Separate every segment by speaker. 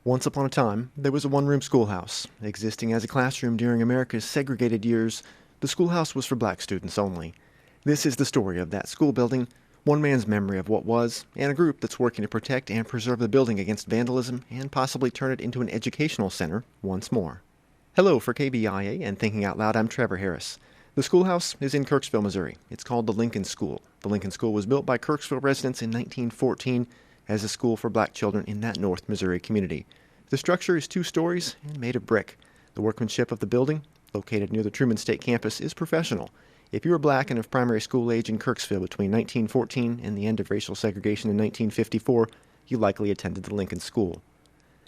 Speaker 1: Once upon a time, there was a one-room schoolhouse. Existing as a classroom during America's segregated years, the schoolhouse was for black students only. This is the story of that school building, one man's memory of what was, and a group that's working to protect and preserve the building against vandalism and possibly turn it into an educational center once more. Hello for KBIA and Thinking Out Loud, I'm Trevor Harris. The schoolhouse is in Kirksville, Missouri. It's called the Lincoln School. The Lincoln School was built by Kirksville residents in 1914 as a school for black children in that North Missouri community. The structure is 2 stories and made of brick. The workmanship of the building, located near the Truman State campus, is professional. If you were black and of primary school age in Kirksville between 1914 and the end of racial segregation in 1954, you likely attended the Lincoln School.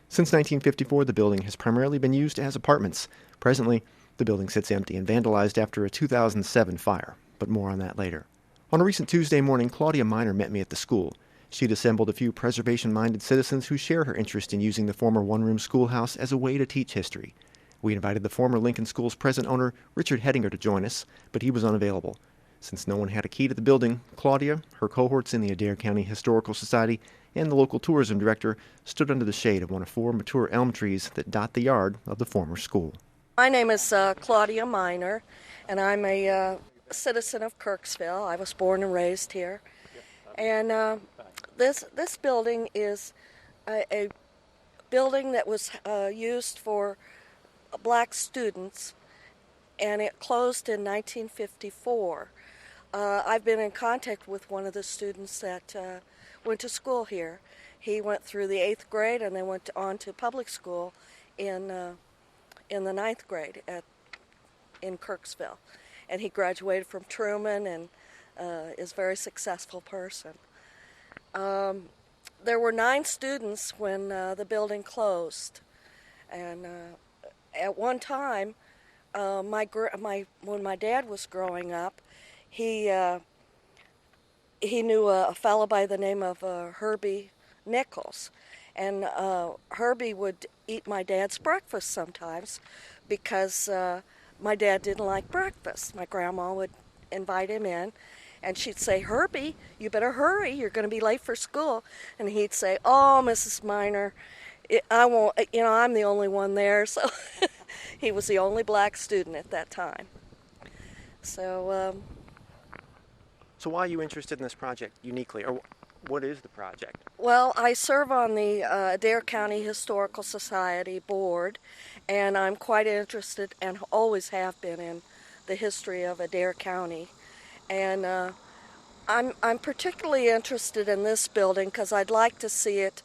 Speaker 1: Since 1954, the building has primarily been used as apartments. Presently, the building sits empty and vandalized after a 2007 fire, but more on that later. On a recent Tuesday morning, Claudia Miner met me at the school. She'd assembled a few preservation-minded citizens who share her interest in using the former one-room schoolhouse as a way to teach history. We invited the former Lincoln School's present owner, Richard Hedinger, to join us, but he was unavailable. Since no one had a key to the building, Claudia, her cohorts in the Adair County Historical Society, and the local tourism director stood under the shade of one of 4 mature elm trees that dot the yard of the former school.
Speaker 2: My name is Claudia Miner, and I'm a citizen of Kirksville. I was born and raised here. And this building is a building that was used for black students, and it closed in 1954. I've been in contact with one of the students that went to school here. He went through the 8th grade and then went on to public school in the 9th grade in Kirksville. And he graduated from Truman and is a very successful person. There were 9 students when the building closed. And at one time, when my dad was growing up, he knew a fellow by the name of Herbie Nichols. And Herbie would eat my dad's breakfast sometimes because my dad didn't like breakfast. My grandma would invite him in, and she'd say, "Herbie, you better hurry. You're going to be late for school." And he'd say, "Oh, Mrs. Miner, I won't. I'm the only one there." So he was the only black student at that time. So
Speaker 1: why are you interested in this project uniquely, or what is the project?
Speaker 2: Well, I serve on the Adair County Historical Society board, and I'm quite interested and always have been in the history of Adair County. And I'm particularly interested in this building because I'd like to see it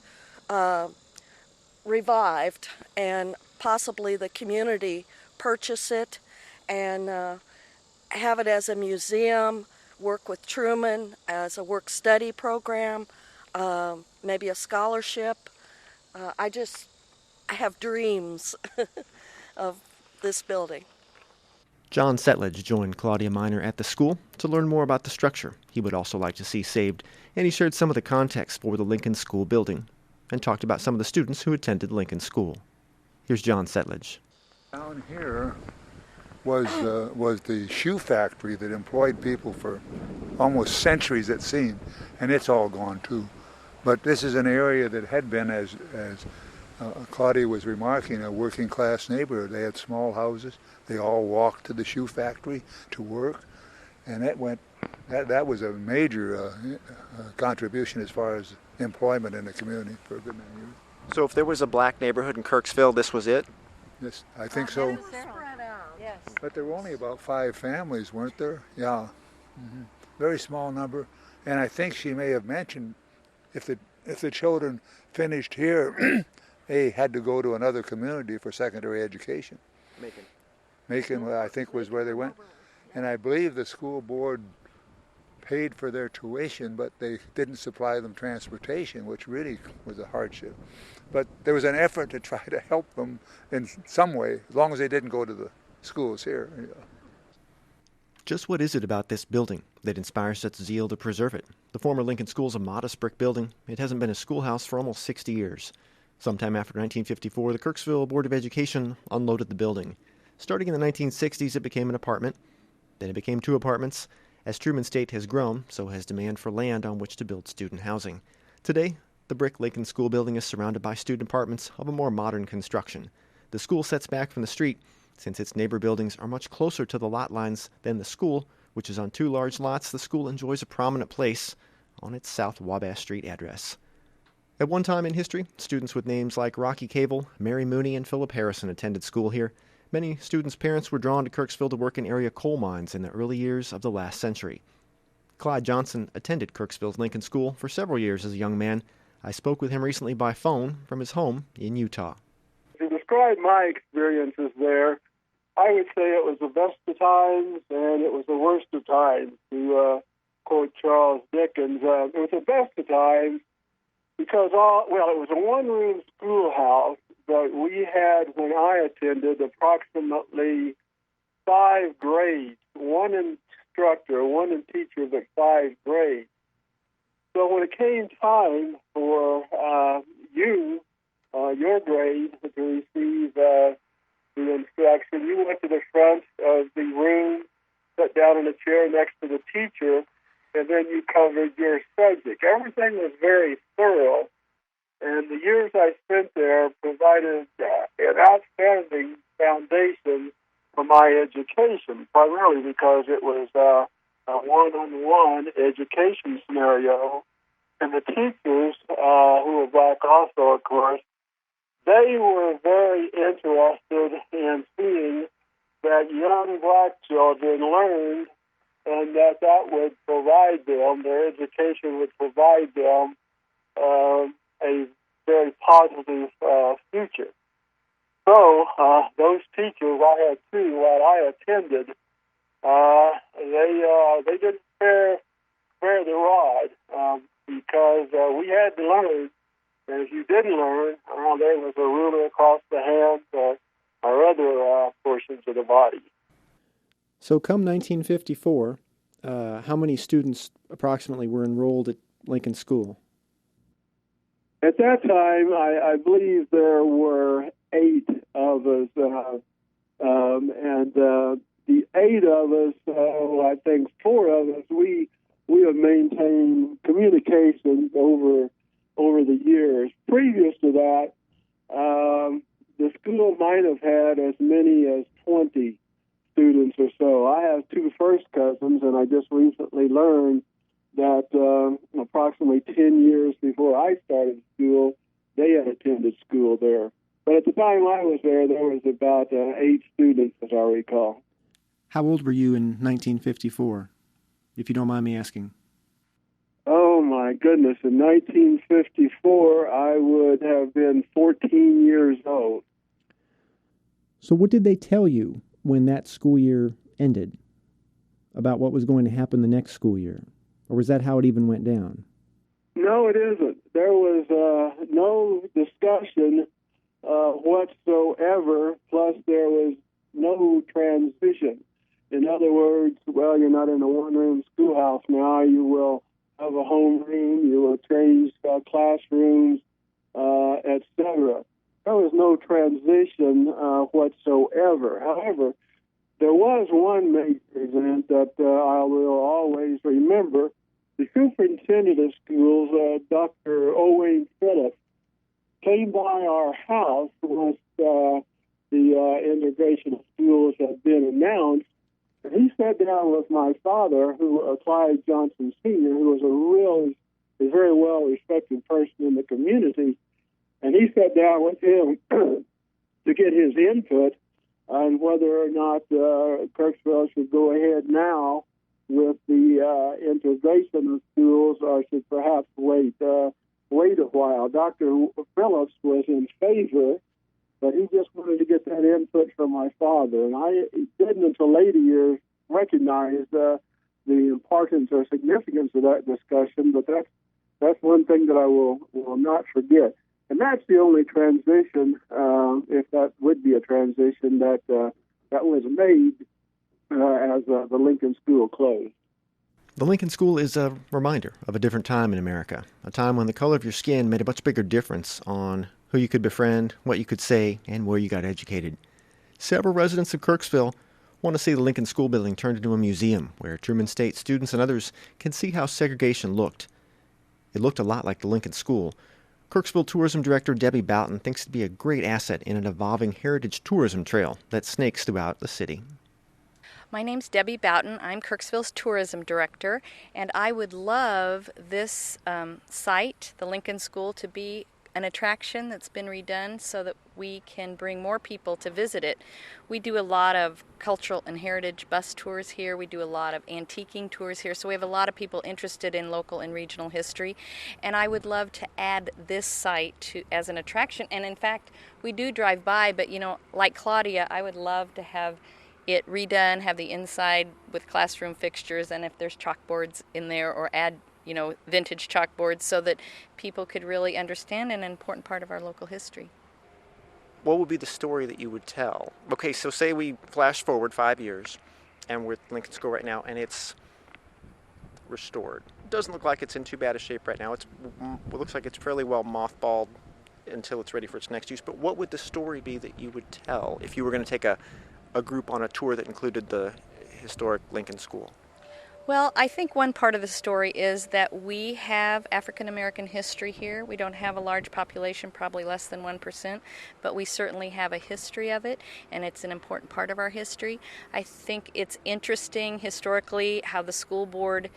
Speaker 2: revived and possibly the community purchase it and have it as a museum, work with Truman as a work-study program, maybe a scholarship. I have dreams of this building.
Speaker 1: John Setledge joined Claudia Miner at the school to learn more about the structure he would also like to see saved, and he shared some of the context for the Lincoln School building and talked about some of the students who attended Lincoln School. Here's John Setledge.
Speaker 3: Down here was the shoe factory that employed people for almost centuries, it seemed, and it's all gone too. But this is an area that had been, as Claudia was remarking, a working class neighborhood. They had small houses. They all walked to the shoe factory to work, and that was a major contribution as far as employment in the community for a good many years.
Speaker 1: So if there was a black neighborhood in Kirksville, this was it?
Speaker 3: Yes, I think so.
Speaker 2: Spread out, yes.
Speaker 3: But there were only about 5 families, weren't there? Yeah. Mm-hmm. Very small number. And I think she may have mentioned if the children finished here, they had to go to another community for secondary education. Macon, I think, was where they went. And I believe the school board paid for their tuition, but they didn't supply them transportation, which really was a hardship. But there was an effort to try to help them in some way, as long as they didn't go to the schools here.
Speaker 1: Just what is it about this building that inspires such zeal to preserve it? The former Lincoln School is a modest brick building. It hasn't been a schoolhouse for almost 60 years. Sometime after 1954, the Kirksville Board of Education unloaded the building. Starting in the 1960s, it became an apartment. Then it became 2 apartments. As Truman State has grown, so has demand for land on which to build student housing. Today, The brick Lincoln School building is surrounded by student apartments of a more modern construction. The school sets back from the street, since its neighbor buildings are much closer to the lot lines than the school, which is on two large lots. The school enjoys a prominent place on its South Wabash Street address. At one time in history, students with names like Rocky Cable, Mary Mooney, and Philip Harrison attended school here. Many students' parents were drawn to Kirksville to work in area coal mines in the early years of the last century. Clyde Johnson attended Kirksville's Lincoln School for several years as a young man. I spoke with him recently by phone from his home in Utah.
Speaker 4: To describe my experiences there, I would say it was the best of times and it was the worst of times, to quote Charles Dickens. It was the best of times because, it was a one-room schoolhouse, but we had, when I attended, approximately 5 grades, one instructor, one teacher, but 5 grades. So when it came time for your grade to receive the instruction, you went to the front of the room, sat down in a chair next to the teacher, and then you covered your subject. Everything was very thorough, and the years I spent there provided an outstanding foundation for my education, primarily because it was a one-on-one education scenario. And the teachers, who were black also, of course, they were very interested in seeing that young black children learned and that would provide them, their education would provide them a very positive future. So those teachers, I had two while I attended, they didn't spare the rod because we had to learn. And if you didn't learn, there was a ruler across the hands or other portions of the body.
Speaker 1: So come 1954, how many students approximately were enrolled at Lincoln School?
Speaker 4: At that time, I believe there were 8 of us, and the 8 of us, I think 4 of us, we have maintained communication over the years. Previous to that, the school might have had as many as 20 students or so. I have 2 first cousins, and I just recently learned that approximately 10 years before I started school, they had attended school there. But at the time I was there was about 8 students, as I recall.
Speaker 1: How old were you in 1954, if you don't mind me asking?
Speaker 4: Oh, my goodness. In 1954, I would have been 14 years old.
Speaker 1: So what did they tell you when that school year ended about what was going to happen the next school year? Or was that how it even went down?
Speaker 4: No, it isn't. There was no discussion whatsoever, plus there was no transition. In other words, well, you're not in a one-room schoolhouse now. You will have a homeroom. You will change classrooms, etc. There was no transition whatsoever. However, there was one major event that I will always remember. The superintendent of schools, Dr. Owen Phillips, came by our house once the integration of schools had been announced. And he sat down with my father, Clyde Johnson Sr., who was a very well-respected person in the community. And he sat down with him to get his input on whether or not Kirksville should go ahead now with the integration of schools or should perhaps wait a while. Dr. Phillips was in favor, but he just wanted to get that input from my father. And I didn't until later years recognize the importance or significance of that discussion, but that's one thing that I will not forget. And that's the only transition, if that would be a transition, that was made as the Lincoln School closed.
Speaker 1: The Lincoln School is a reminder of a different time in America, a time when the color of your skin made a much bigger difference on who you could befriend, what you could say, and where you got educated. Several residents of Kirksville want to see the Lincoln School building turned into a museum where Truman State students and others can see how segregation looked. It looked a lot like the Lincoln School, Kirksville Tourism Director Debbie Boughton thinks it'd be a great asset in an evolving heritage tourism trail that snakes throughout the city.
Speaker 5: My name's Debbie Boughton. I'm Kirksville's Tourism Director, and I would love this site, the Lincoln School, to be an attraction that's been redone so that we can bring more people to visit it. We do a lot of cultural and heritage bus tours here. We do a lot of antiquing tours here. So we have a lot of people interested in local and regional history. And I would love to add this site as an attraction. And in fact, we do drive by, but like Claudia, I would love to have it redone, have the inside with classroom fixtures, and if there's chalkboards in there, or add vintage chalkboards so that people could really understand an important part of our local history.
Speaker 1: What would be the story that you would tell? Okay, so say we flash forward 5 years, and we're at Lincoln School right now, and it's restored. It doesn't look like it's in too bad a shape right now. It looks like it's fairly well mothballed until it's ready for its next use. But what would the story be that you would tell if you were going to take a group on a tour that included the historic Lincoln School?
Speaker 5: Well, I think one part of the story is that we have African American history here. We don't have a large population, probably less than 1%, but we certainly have a history of it, and it's an important part of our history. I think it's interesting historically how the school board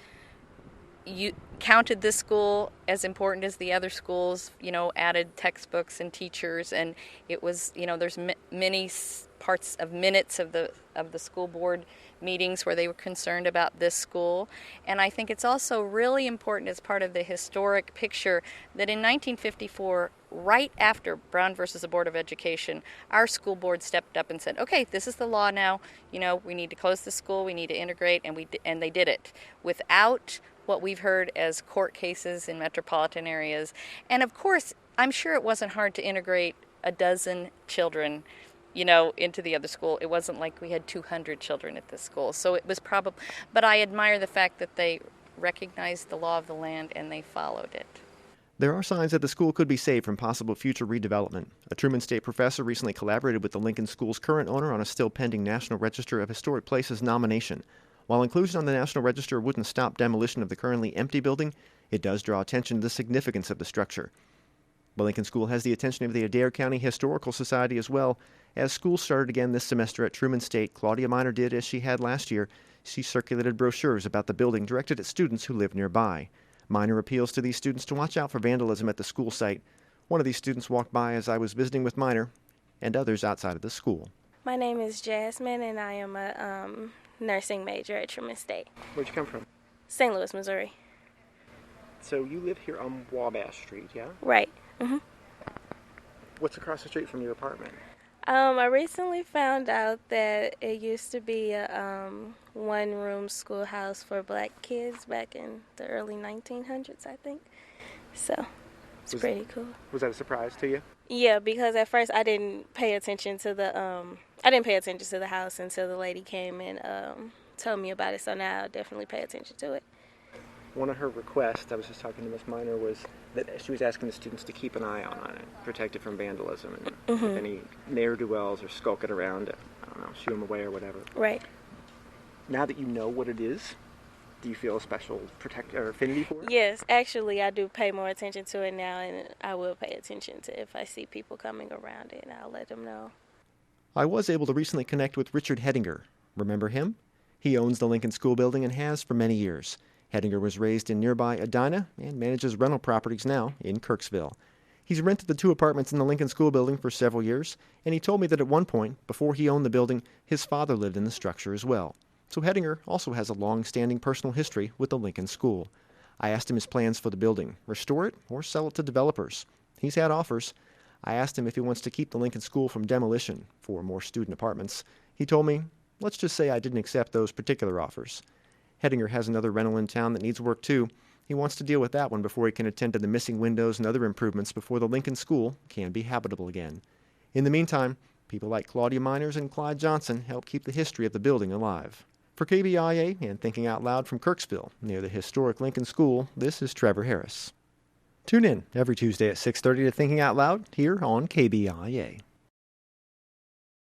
Speaker 5: counted this school as important as the other schools, added textbooks and teachers, and it was, there's many parts of minutes of the school board meetings where they were concerned about this school. And I think it's also really important as part of the historic picture that in 1954, right after Brown versus the Board of Education, our school board stepped up and said, okay, this is the law now, we need to close the school, we need to integrate, and they did it without what we've heard as court cases in metropolitan areas. And of course, I'm sure it wasn't hard to integrate a dozen children into the other school. It wasn't like we had 200 children at this school. So it was probably, but I admire the fact that they recognized the law of the land and they followed it.
Speaker 1: There are signs that the school could be saved from possible future redevelopment. A Truman State professor recently collaborated with the Lincoln School's current owner on a still pending National Register of Historic Places nomination. While inclusion on the National Register wouldn't stop demolition of the currently empty building, it does draw attention to the significance of the structure. The Lincoln School has the attention of the Adair County Historical Society as well. As school started again this semester at Truman State, Claudia Miner did as she had last year. She circulated brochures about the building directed at students who live nearby. Miner appeals to these students to watch out for vandalism at the school site. One of these students walked by as I was visiting with Miner, and others outside of the school.
Speaker 6: My name is Jasmine, and I am a nursing major at Truman State.
Speaker 1: Where'd you come from?
Speaker 6: St. Louis, Missouri.
Speaker 1: So you live here on Wabash Street, yeah?
Speaker 6: Right. Mm-hmm.
Speaker 1: What's across the street from your apartment?
Speaker 6: I recently found out that it used to be a one-room schoolhouse for black kids back in the early 1900s, I think. So it's pretty cool.
Speaker 1: Was that a surprise to you?
Speaker 6: Yeah, because at first I didn't pay attention to the house until the lady came and told me about it. So now I'll definitely pay attention to it.
Speaker 1: One of her requests, I was just talking to Miss Miner, was that she was asking the students to keep an eye on it, protect it from vandalism, and if any ne'er-do-wells are skulking around, shoo them away or whatever.
Speaker 6: Right.
Speaker 1: Now that you know what it is, do you feel a special affinity for it?
Speaker 6: Yes, actually I do pay more attention to it now, and I will pay attention to if I see people coming around it, and I'll let them know.
Speaker 1: I was able to recently connect with Richard Hedinger. Remember him? He owns the Lincoln School building and has for many years. Hedinger was raised in nearby Edina and manages rental properties now in Kirksville. He's rented the 2 apartments in the Lincoln School building for several years, and he told me that at one point, before he owned the building, his father lived in the structure as well. So Hedinger also has a long-standing personal history with the Lincoln School. I asked him his plans for the building, restore it or sell it to developers. He's had offers. I asked him if he wants to keep the Lincoln School from demolition for more student apartments. He told me, let's just say I didn't accept those particular offers. Hedinger has another rental in town that needs work too. He wants to deal with that one before he can attend to the missing windows and other improvements before the Lincoln School can be habitable again. In the meantime, people like Claudia Miners and Clyde Johnson help keep the history of the building alive. For KBIA and Thinking Out Loud from Kirksville, near the historic Lincoln School, this is Trevor Harris. Tune in every Tuesday at 6:30 to Thinking Out Loud here on KBIA.